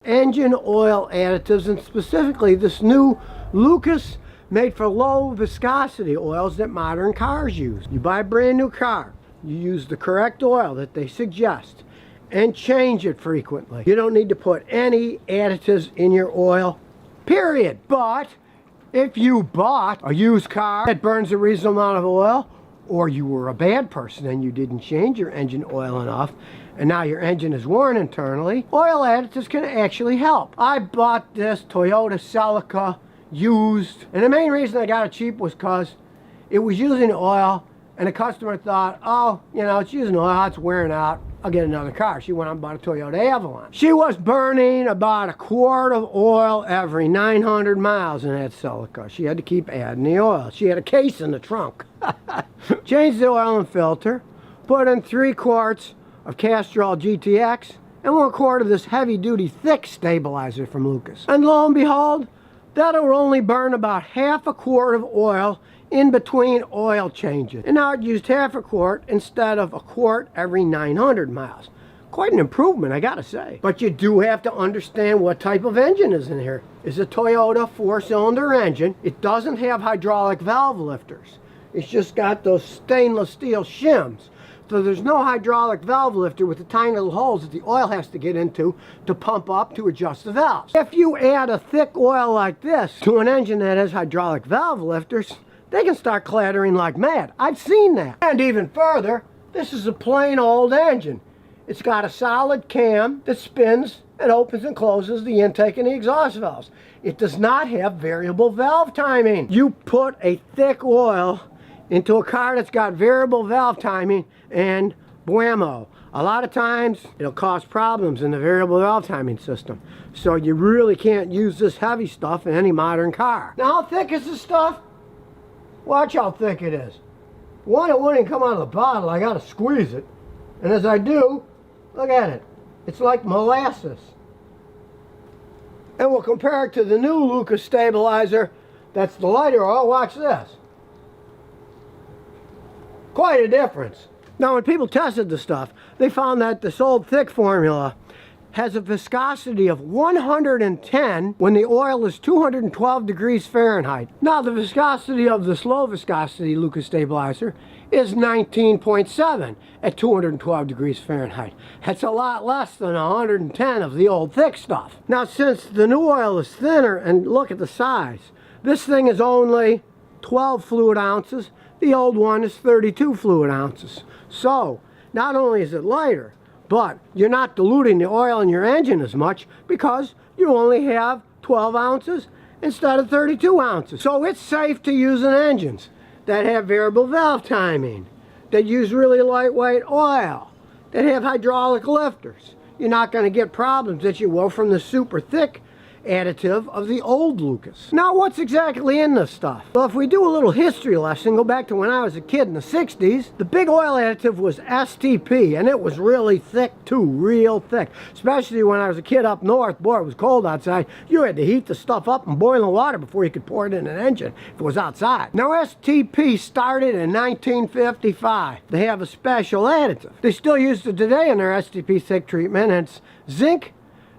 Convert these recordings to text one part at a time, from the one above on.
engine oil additives, and specifically this new Lucas made for low viscosity oils that modern cars use. You buy a brand new car, you use the correct oil that they suggest and change it frequently. You don't need to put any additives in your oil, period. But if you bought a used car that burns a reasonable amount of oil, or you were a bad person and you didn't change your engine oil enough, and now your engine is worn internally, oil additives can actually help. I bought this Toyota Celica used, and the main reason I got it cheap was because it was using oil, and the customer thought, oh, you know, it's using oil, it's wearing out, I'll get another car. She went out and bought a Toyota Avalon. She was burning about a quart of oil every 900 miles in that Celica. She had to keep adding the oil. She had a case in the trunk. Changed the oil and filter, put in 3 quarts of Castrol GTX, and 1 quart of this heavy-duty thick stabilizer from Lucas. And lo and behold, that'll only burn about half a quart of oil in between oil changes. And now it used half a quart instead of a quart every 900 miles. Quite an improvement, I gotta say. But you do have to understand what type of engine is in here. It's a Toyota 4-cylinder engine. It doesn't have hydraulic valve lifters. It's just got those stainless steel shims. So there's no hydraulic valve lifter with the tiny little holes that the oil has to get into to pump up to adjust the valves. If you add a thick oil like this to an engine that has hydraulic valve lifters, they can start clattering like mad. I've seen that. And even further, this is a plain old engine. It's got a solid cam that spins and opens and closes the intake and the exhaust valves. It does not have variable valve timing. You put a thick oil into a car that's got variable valve timing, and buemo. A lot of times it'll cause problems in the variable valve timing system. So you really can't use this heavy stuff in any modern car. Now, how thick is this stuff? Watch how thick it is. One, it wouldn't come out of the bottle. I gotta squeeze it. And as I do, look at it. It's like molasses. And we'll compare it to the new Lucas stabilizer. That's the lighter oil. Watch this. Quite a difference. Now, when people tested the stuff, they found that this old thick formula has a viscosity of 110 when the oil is 212 degrees Fahrenheit. Now, the viscosity of this low viscosity Lucas stabilizer is 19.7 at 212 degrees Fahrenheit. That's a lot less than 110 of the old thick stuff. Now, since the new oil is thinner, and look at the size, this thing is only 12 fluid ounces. The old one is 32 fluid ounces. So, not only is it lighter, but you're not diluting the oil in your engine as much because you only have 12 ounces instead of 32 ounces. So it's safe to use in engines that have variable valve timing, that use really lightweight oil, that have hydraulic lifters. You're not going to get problems that you will from the super thick additive of the old Lucas. Now, what's exactly in this stuff? Well, if we do a little history lesson, go back to when I was a kid in the 60s, the big oil additive was STP, and it was really thick too, real thick. Especially when I was a kid up north, boy, it was cold outside. You had to heat the stuff up in boiling water before you could pour it in an engine if it was outside. Now, STP started in 1955. They have a special additive. They still use it today in their STP thick treatment, and it's zinc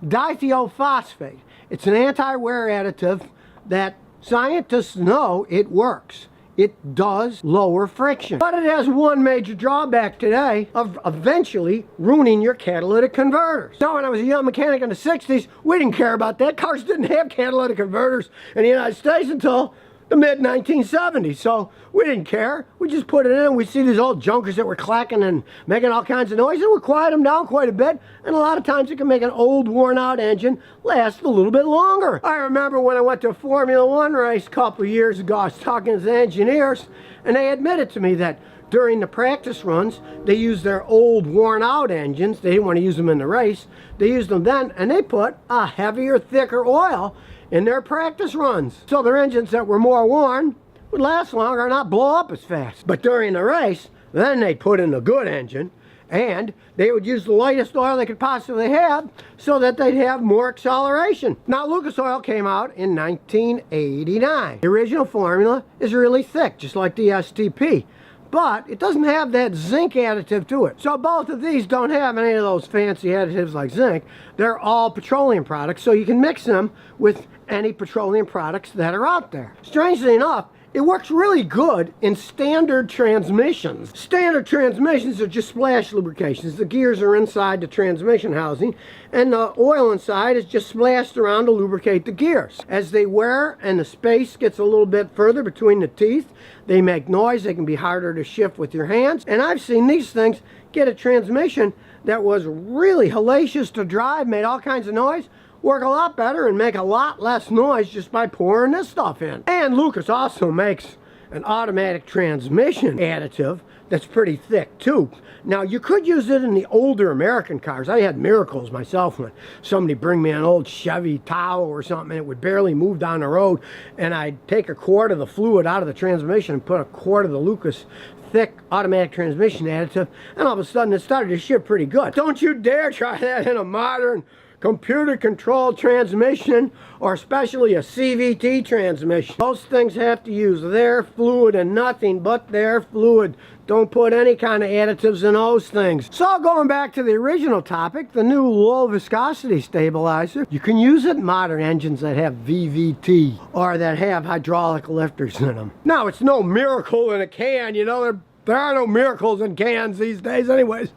dithiophosphate. It's an anti-wear additive that scientists know it works. It does lower friction. But it has one major drawback today of eventually ruining your catalytic converters. Now, when I was a young mechanic in the 60s, we didn't care about that. Cars didn't have catalytic converters in the United States until the mid-1970s, so we didn't care. We just put it in. We see these old junkers that were clacking and making all kinds of noise, and we quiet them down quite a bit, and a lot of times it can make an old, worn-out engine last a little bit longer. I remember when I went to a Formula One race a couple of years ago, I was talking to the engineers, and they admitted to me that during the practice runs, they used their old, worn-out engines. They didn't want to use them in the race. They used them then, and they put a heavier, thicker oil in their practice runs. So their engines that were more worn would last longer and not blow up as fast. But during the race, then they'd put in a good engine, and they would use the lightest oil they could possibly have so that they'd have more acceleration. Now, Lucas Oil came out in 1989. The original formula is really thick, just like the STP. but it doesn't have that zinc additive to it. So both of these don't have any of those fancy additives like zinc. They're all petroleum products, so you can mix them with any petroleum products that are out there. Strangely enough, it works really good in standard transmissions. Standard transmissions are just splash lubrications. The gears are inside the transmission housing, and the oil inside is just splashed around to lubricate the gears. As they wear and the space gets a little bit further between the teeth, they make noise. They can be harder to shift with your hands. And I've seen these things get a transmission that was really hellacious to drive, made all kinds of noise, work a lot better and make a lot less noise just by pouring this stuff in. And Lucas also makes an automatic transmission additive that's pretty thick too. Now you could use it in the older American cars. I had miracles myself when somebody bring me an old Chevy Tahoe or something and it would barely move down the road, and I'd take a quart of the fluid out of the transmission and put a quart of the Lucas thick automatic transmission additive, and all of a sudden it started to shift pretty good. Don't you dare try that in a modern computer-controlled transmission, or especially a CVT transmission. Those things have to use their fluid and nothing but their fluid. Don't put any kind of additives in those things. So going back to the original topic, the new low viscosity stabilizer, you can use it in modern engines that have VVT or that have hydraulic lifters in them. Now, it's no miracle in a can, you know, there are no miracles in cans these days anyways.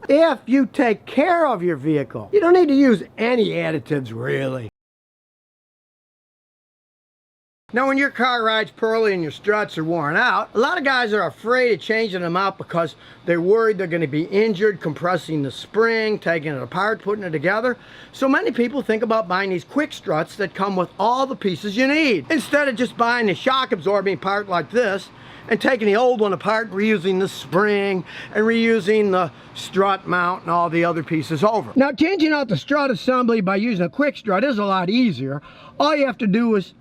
If you take care of your vehicle, you don't need to use any additives really. Now when your car rides poorly and your struts are worn out, a lot of guys are afraid of changing them out because they're worried they're going to be injured compressing the spring, taking it apart, putting it together. So many people think about buying these quick struts that come with all the pieces you need, instead of just buying the shock absorbing part like this and taking the old one apart, reusing the spring and reusing the strut mount and all the other pieces over. Now changing out the strut assembly by using a quick strut is a lot easier. All you have to do is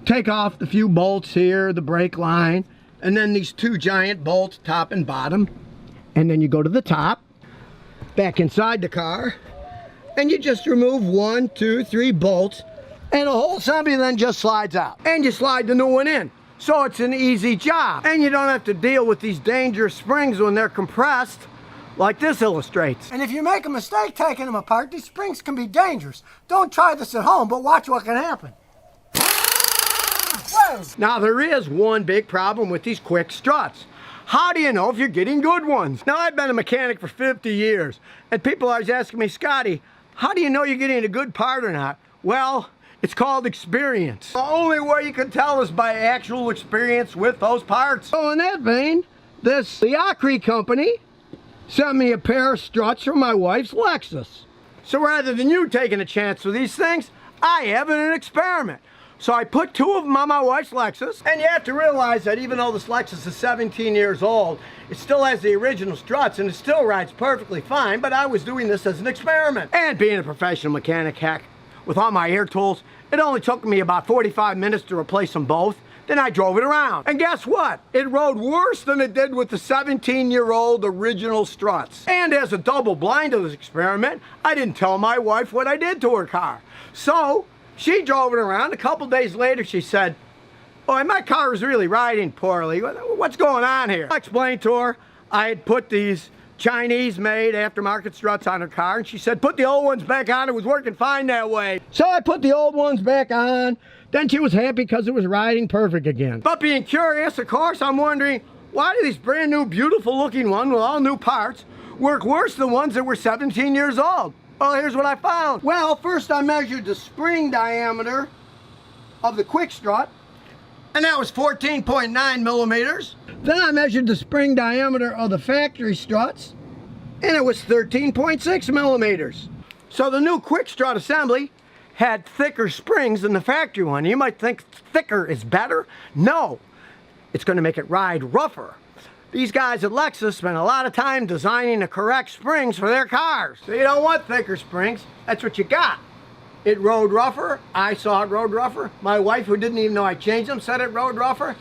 take off the few bolts here, the brake line, and then these two giant bolts, top and bottom. And then you go to the top, back inside the car, and you just remove 1, 2, 3 bolts, and the whole assembly then just slides out. And you slide the new one in. So it's an easy job. And you don't have to deal with these dangerous springs when they're compressed, like this illustrates. And if you make a mistake taking them apart, these springs can be dangerous. Don't try this at home, but watch what can happen. Whoa. Now there is one big problem with these quick struts. How do you know if you're getting good ones? Now I've been a mechanic for 50 years, and people are always asking me, Scotty, how do you know you're getting a good part or not? Well, it's called experience. The only way you can tell is by actual experience with those parts. So in that vein, this Liacri company sent me a pair of struts from my wife's Lexus. So rather than you taking a chance with these things, I have an experiment. So I put 2 of them on my wife's Lexus, and you have to realize that even though this Lexus is 17 years old, it still has the original struts and it still rides perfectly fine, but I was doing this as an experiment. And being a professional mechanic, heck, with all my air tools, it only took me about 45 minutes to replace them both. Then I drove it around. And guess what? It rode worse than it did with the 17-year-old original struts. And as a double blind to this experiment, I didn't tell my wife what I did to her car. So she drove it around. A couple days later, she said, "Boy, my car is really riding poorly. What's going on here?" I explained to her I had put these Chinese-made aftermarket struts on her car, and she said, "Put the old ones back on. It was working fine that way." So I put the old ones back on. Then she was happy because it was riding perfect again. But being curious, of course, I'm wondering, why do these brand new, beautiful looking ones with all new parts work worse than ones that were 17 years old? Well, here's what I found. Well, first I measured the spring diameter of the quick strut, and that was 14.9 millimeters. Then I measured the spring diameter of the factory struts, and it was 13.6 millimeters. So the new quick strut assembly had thicker springs than the factory one. You might think thicker is better. No, it's going to make it ride rougher. These guys at Lexus spent a lot of time designing the correct springs for their cars. So you don't want thicker springs, that's what you got. It rode rougher, I saw it rode rougher. My wife, who didn't even know I changed them, said it rode rougher.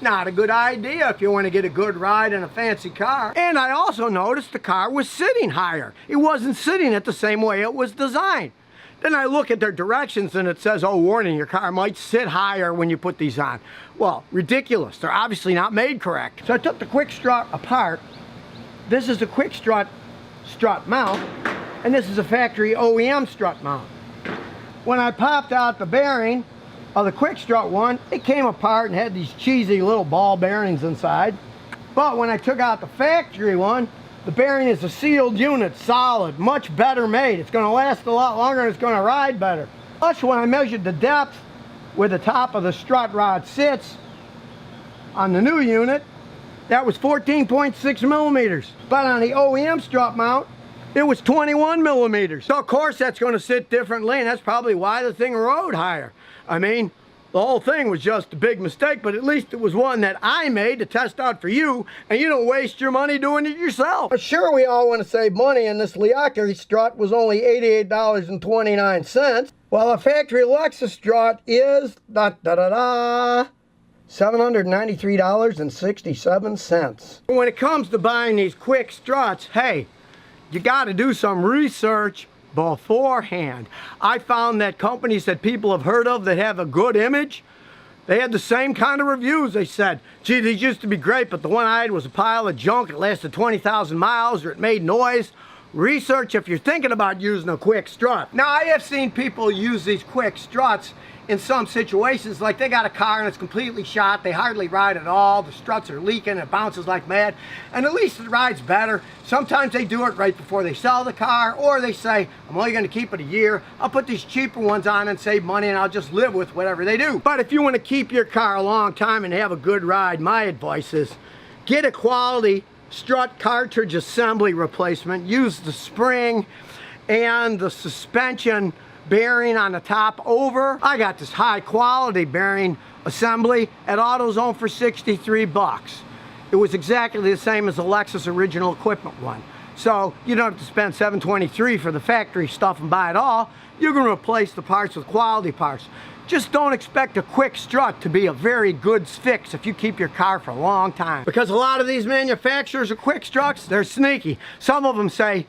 Not a good idea if you want to get a good ride in a fancy car. And I also noticed the car was sitting higher. It wasn't sitting at the same way it was designed. Then I look at their directions and it says, oh, warning, your car might sit higher when you put these on. Well, ridiculous. They're obviously not made correct. So I took the quick strut apart. This is a quick strut mount, and this is a factory OEM strut mount. When I popped out the bearing of the quick strut one, it came apart and had these cheesy little ball bearings inside. But when I took out the factory one, the bearing is a sealed unit, solid, much better made. It's going to last a lot longer and it's going to ride better. Plus, when I measured the depth where the top of the strut rod sits on the new unit, that was 14.6 millimeters. But on the OEM strut mount, it was 21 millimeters. So of course that's going to sit differently, and that's probably why the thing rode higher. I mean, the whole thing was just a big mistake, but at least it was one that I made to test out for you, and you don't waste your money doing it yourself. But sure, we all want to save money, and this Liaki strut was only $88.29. While a factory Lexus strut is $793.67. When it comes to buying these quick struts, hey, you got to do some research beforehand. I found that companies that people have heard of that have a good image, they had the same kind of reviews. They said, gee, these used to be great, but the one I had was a pile of junk. It lasted 20,000 miles, or it made noise. Research if you're thinking about using a quick strut. Now, I have seen people use these quick struts in some situations, like they got a car and it's completely shot, they hardly ride at all, the struts are leaking, it bounces like mad, and at least it rides better. Sometimes they do it right before they sell the car, or they say, I'm only going to keep it a year, I'll put these cheaper ones on and save money and I'll just live with whatever they do. But if you want to keep your car a long time and have a good ride, my advice is get a quality strut cartridge assembly replacement. Use the spring and the suspension bearing on the top over. I got this high quality bearing assembly at AutoZone for 63 bucks. It was exactly the same as the Lexus original equipment one. So you don't have to spend $723 for the factory stuff and buy it all. You're going to replace the parts with quality parts. Just don't expect a quick strut to be a very good fix if you keep your car for a long time. Because a lot of these manufacturers of quick struts, they're sneaky. Some of them say,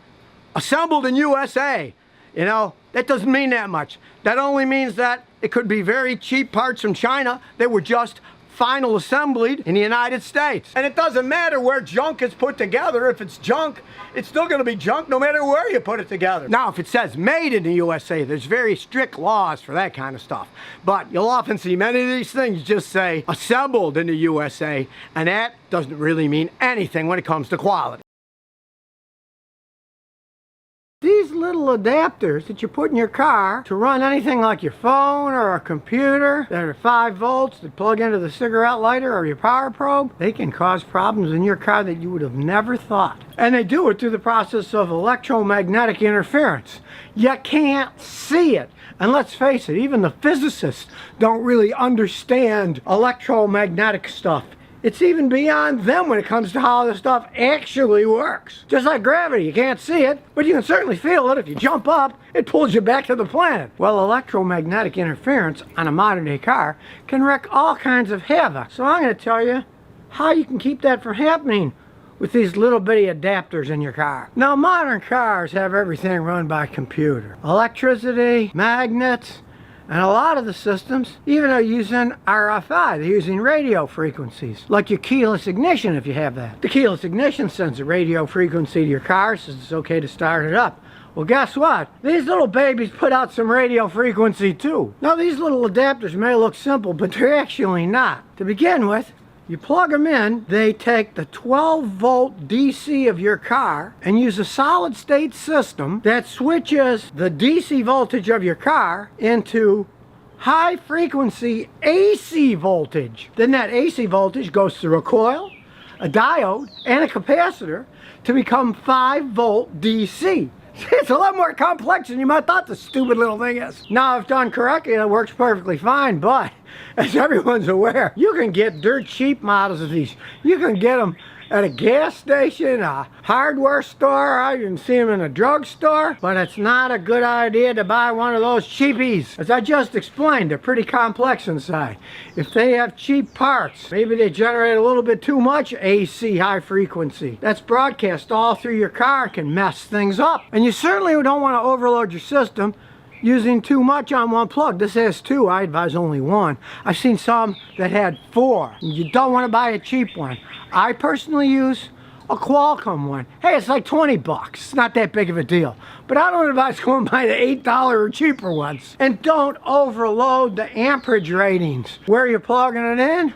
assembled in USA. You know, that doesn't mean that much. That only means that it could be very cheap parts from China that were just final assembled in the United States. And it doesn't matter where junk is put together. If it's junk, it's still going to be junk no matter where you put it together. Now, if it says made in the USA, there's very strict laws for that kind of stuff. But you'll often see many of these things just say assembled in the USA, and that doesn't really mean anything when it comes to quality. These little adapters that you put in your car to run anything like your phone or a computer that are 5 volts that plug into the cigarette lighter or your power probe, they can cause problems in your car that you would have never thought. And they do it through the process of electromagnetic interference. You can't see it. And let's face it, even the physicists don't really understand electromagnetic stuff. It's even beyond them when it comes to how this stuff actually works. Just like gravity, you can't see it, but you can certainly feel it. If you jump up, it pulls you back to the planet. Well, electromagnetic interference on a modern day car can wreak all kinds of havoc. So I'm going to tell you how you can keep that from happening with these little bitty adapters in your car. Now, modern cars have everything run by computer. Electricity, magnets, and a lot of the systems even are using RFI. They're using radio frequencies, like your keyless ignition if you have that. The keyless ignition sends a radio frequency to your car, says it's okay to start it up. Well, guess what? These little babies put out some radio frequency too. Now, these little adapters may look simple, but they're actually not. To begin with, you plug them in, they take the 12-volt DC of your car and use a solid-state system that switches the DC voltage of your car into high-frequency AC voltage. Then that AC voltage goes through a coil, a diode, and a capacitor to become 5-volt DC. It's a lot more complex than you might have thought the stupid little thing is. Now, if done correctly, it works perfectly fine, but as everyone's aware, you can get dirt cheap models of these. You can get them at a gas station, a hardware store, I even see them in a drugstore, but it's not a good idea to buy one of those cheapies. As I just explained, they're pretty complex inside. If they have cheap parts, maybe they generate a little bit too much AC high frequency. That's broadcast all through your car, can mess things up. And you certainly don't want to overload your system using too much on one plug. This has 2, I advise only 1. I've seen some that had 4. You don't want to buy a cheap one. I personally use a Qualcomm one. Hey, it's like 20 bucks. It's not that big of a deal. But I don't advise going by the $8 or cheaper ones. And don't overload the amperage ratings. Where you're plugging it in,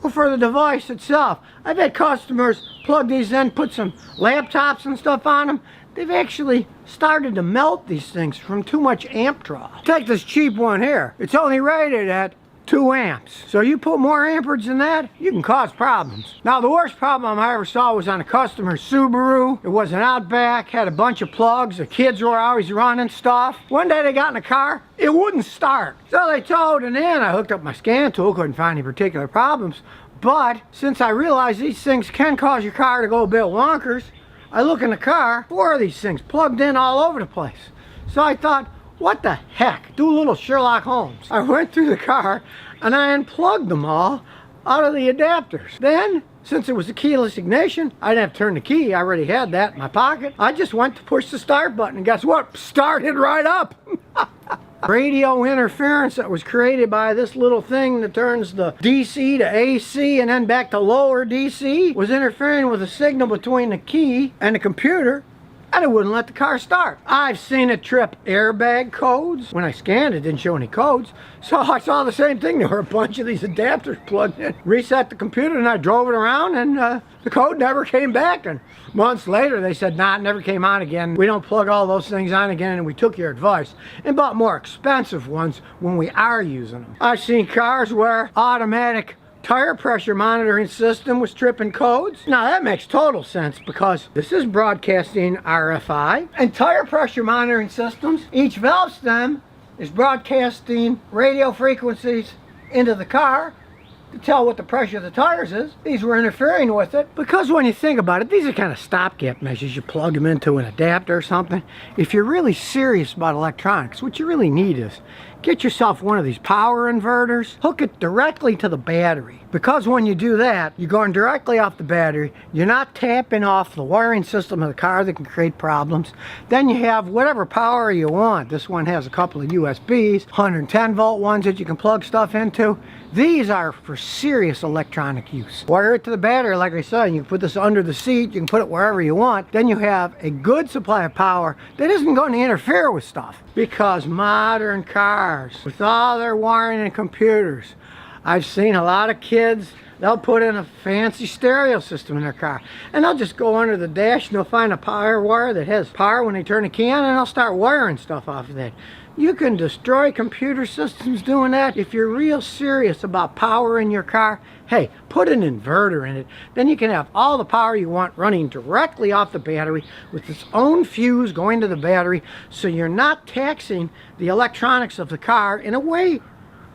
or for the device itself. I've had customers plug these in, put some laptops and stuff on them. They've actually started to melt these things from too much amp draw. Take this cheap one here. It's only rated at 2 amps. So you put more amperage than that, you can cause problems. Now the worst problem I ever saw was on a customer's Subaru. It was an Outback, had a bunch of plugs. The kids were always running stuff. One day they got in the car, it wouldn't start. So they towed it in. I hooked up my scan tool, couldn't find any particular problems. But since I realized these things can cause your car to go a bit wonkers, I look in the car, 4 of these things plugged in all over the place. So I thought, what the heck? Do a little Sherlock Holmes. I went through the car and I unplugged them all out of the adapters. Then, since it was a keyless ignition, I didn't have to turn the key. I already had that in my pocket. I just went to push the start button and guess what? Started right up. Radio interference that was created by this little thing that turns the DC to AC and then back to lower DC was interfering with the signal between the key and the computer, and it wouldn't let the car start. I've seen it trip airbag codes. When I scanned it, didn't show any codes. So I saw the same thing. There were a bunch of these adapters plugged in. Reset the computer and I drove it around and the code never came back. And months later they said, nah, it never came on again. We don't plug all those things on again, and we took your advice and bought more expensive ones when we are using them. I've seen cars where automatic tire pressure monitoring system was tripping codes. Now that makes total sense because this is broadcasting RFI, and tire pressure monitoring systems, each valve stem is broadcasting radio frequencies into the car to tell what the pressure of the tires is. These were interfering with it because when you think about it, these are kind of stopgap measures. You plug them into an adapter or something. If you're really serious about electronics, what you really need is get yourself one of these power inverters, hook it directly to the battery. Because when you do that, you're going directly off the battery. You're not tapping off the wiring system of the car that can create problems. Then you have whatever power you want. This one has a couple of USBs, 110 volt ones that you can plug stuff into. These are for serious electronic use. Wire it to the battery, like I said. You can put this under the seat, you can put it wherever you want. Then you have a good supply of power that isn't going to interfere with stuff. Because modern cars, with all their wiring and computers, I've seen a lot of kids, they'll put in a fancy stereo system in their car. And they'll just go under the dash and they'll find a power wire that has power when they turn the key on, and they'll start wiring stuff off of that. You can destroy computer systems doing that. If you're real serious about power in your car, hey, put an inverter in it. Then you can have all the power you want running directly off the battery with its own fuse going to the battery, so you're not taxing the electronics of the car in a way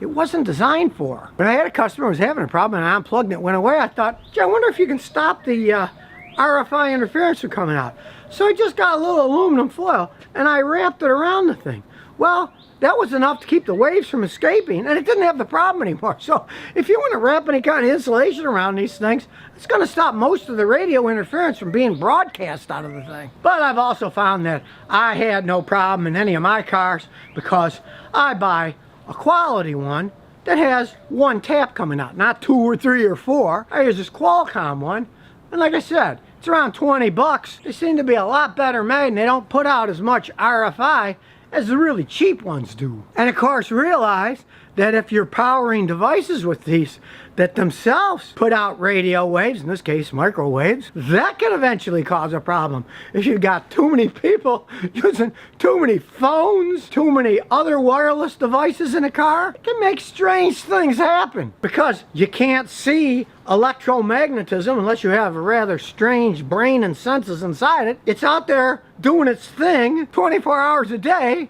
it wasn't designed for. When I had a customer who was having a problem and I unplugged it, went away, I thought, gee, I wonder if you can stop the RFI interference from coming out. So I just got a little aluminum foil and I wrapped it around the thing. Well, that was enough to keep the waves from escaping, and it didn't have the problem anymore. So if you want to wrap any kind of insulation around these things, it's going to stop most of the radio interference from being broadcast out of the thing. But I've also found that I had no problem in any of my cars because I buy a quality one that has one tap coming out, not 2 or 3 or 4. I use this Qualcomm one, and like I said, it's around 20 bucks. They seem to be a lot better made, and they don't put out as much RFI as the really cheap ones do. And of course realize that if you're powering devices with these that themselves put out radio waves, in this case microwaves, that can eventually cause a problem. If you've got too many people using too many phones, too many other wireless devices in a car, it can make strange things happen. Because you can't see electromagnetism unless you have a rather strange brain and senses inside it. It's out there doing its thing 24 hours a day,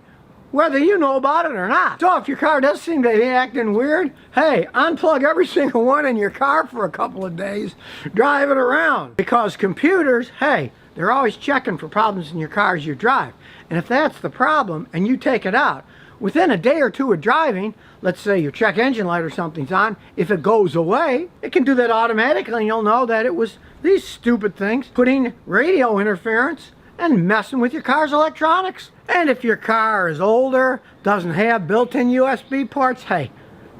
whether you know about it or not. So if your car does seem to be acting weird, hey, unplug every single one in your car for a couple of days, drive it around. Because computers, hey, they're always checking for problems in your car as you drive. And if that's the problem and you take it out, within a day or two of driving, let's say your check engine light or something's on, if it goes away, it can do that automatically and you'll know that it was these stupid things putting radio interference and messing with your car's electronics. And if your car is older, doesn't have built-in USB ports, hey,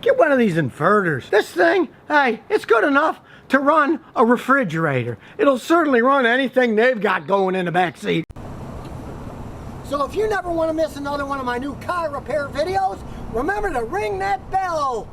get one of these inverters. This thing, hey, it's good enough to run a refrigerator. It'll certainly run anything they've got going in the back seat. So if you never want to miss another one of my new car repair videos, remember to ring that bell.